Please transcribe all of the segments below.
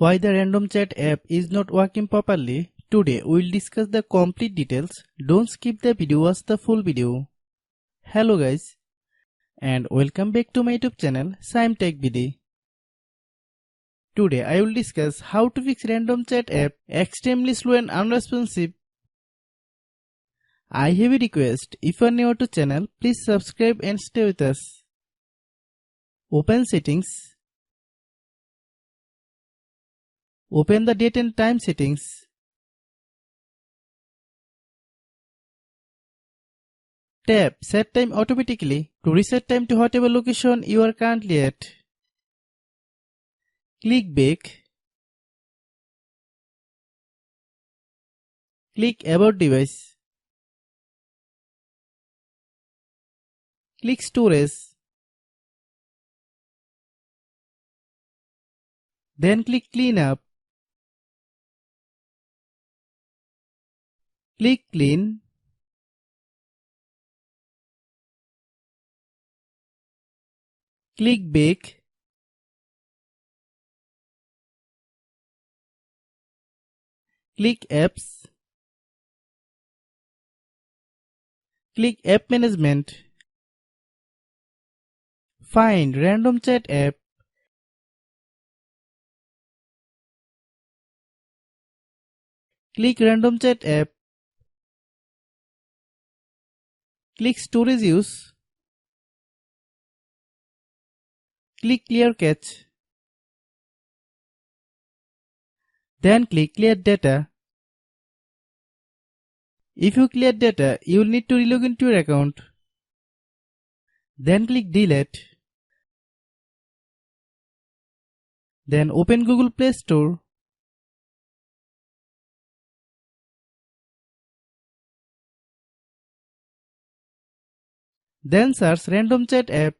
Why the random chat app is not working properly? Today we'll discuss the complete details. Don't skip the video, watch the full video. Hello guys and welcome back to my YouTube channel Shaem Tech Video. Today I will discuss how to fix random chat app extremely slow and unresponsive. I have a request, if you are new to channel, please subscribe and stay with us. Open settings. Open the date and time settings. Tap Set Time automatically to reset time to whatever location you are currently at. Click Back. Click About Device. Click Storage. Then click Clean Up. Click Clean. Click Back. Click Apps. Click App Management. Find Random Chat app. Click Random Chat app. Click Storage Use. Click Clear Cache. Then click Clear Data. If you clear data, you will need to relog into your account. Then click Delete. Then open Google Play Store. Then search Random Chat app.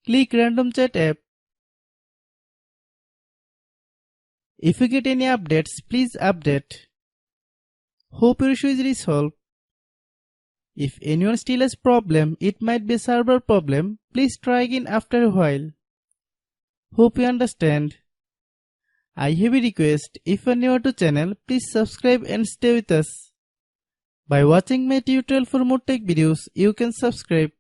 Click Random Chat app. If you get any updates, please update. Hope your issue is resolved. If anyone still has problem, it might be a server problem. Please try again after a while. Hope you understand. I have a request, if you are new to channel, please subscribe and stay with us. By watching my tutorial for more tech videos, you can subscribe.